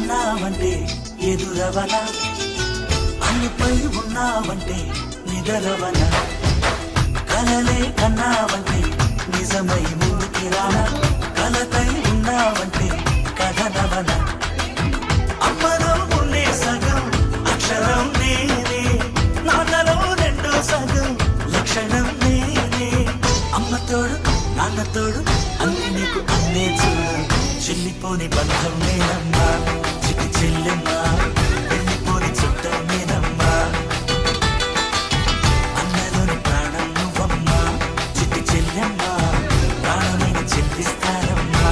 అన్నావంటే ఎదురవన, అన్నిపై ఉన్నావంటే నిదరవన, కలలే కన్నావంటే నిజమై ముందుకి రానా, కలతై ఉన్నావంటే కథనవన. అమ్మలో ఉండే సగం అక్షరం నేనే, నాన్నలో రెండో సగం లక్షణం నేనే. అమ్మ తోడు నాన్న తోడు అన్ని నీకు అన్నే చూడు, చెల్లిపోని బంధం నేనమ్మా చిటి చెల్లెమ్మా, వెళ్ళిపోని చుట్టం నేనమ్మా. అన్నలోని ప్రాణం నువ్వమ్మా చిటి చెల్లెమ్మా, ప్రాణమైన చెల్లిస్తానమ్మా.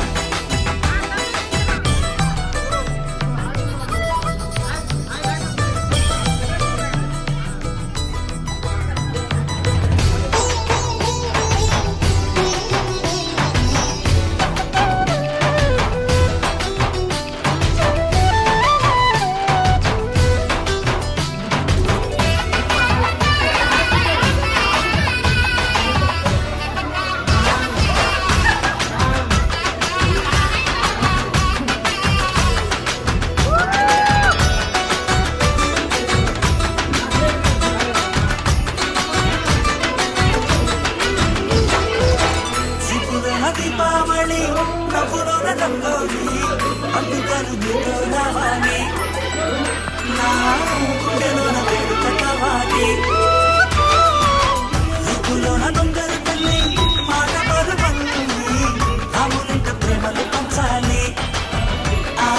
దీపావళి నవ్వులోన రంగోలి, అందుకను నీతో రావాలి, నా గుండెలోన వేడుక కావాలి. రూపులోన దొంగలు తల్లి మాట పరువల్లి, రాములింట ప్రేమలు పంచాలి, ఆ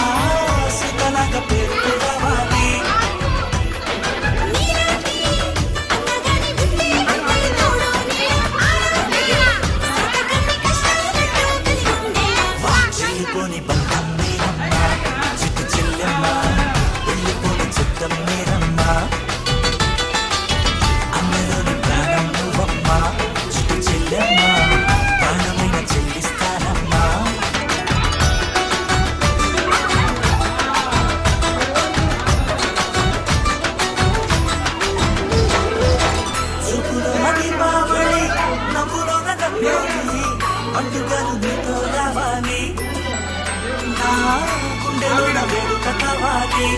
సీతలాగా పేరుకు రావాలి. వెళ్ళిపోని బంధం నేనమ్మా చిట్టి చెల్లెమ్మా, వెళ్ళిపోని చుట్టం నేనమ్మా. అమ్మలోని ప్రాణం నువ్వమ్మా చిట్టి చెల్లెమ్మా, ప్రాణమైన చెల్లిస్తానమ్మా. చూపులోన దీపావళి నవ్వులోన రంగోలి, పండుగలు నీతో రావాలి, నా గుండెలోన వేడుక కావాలి.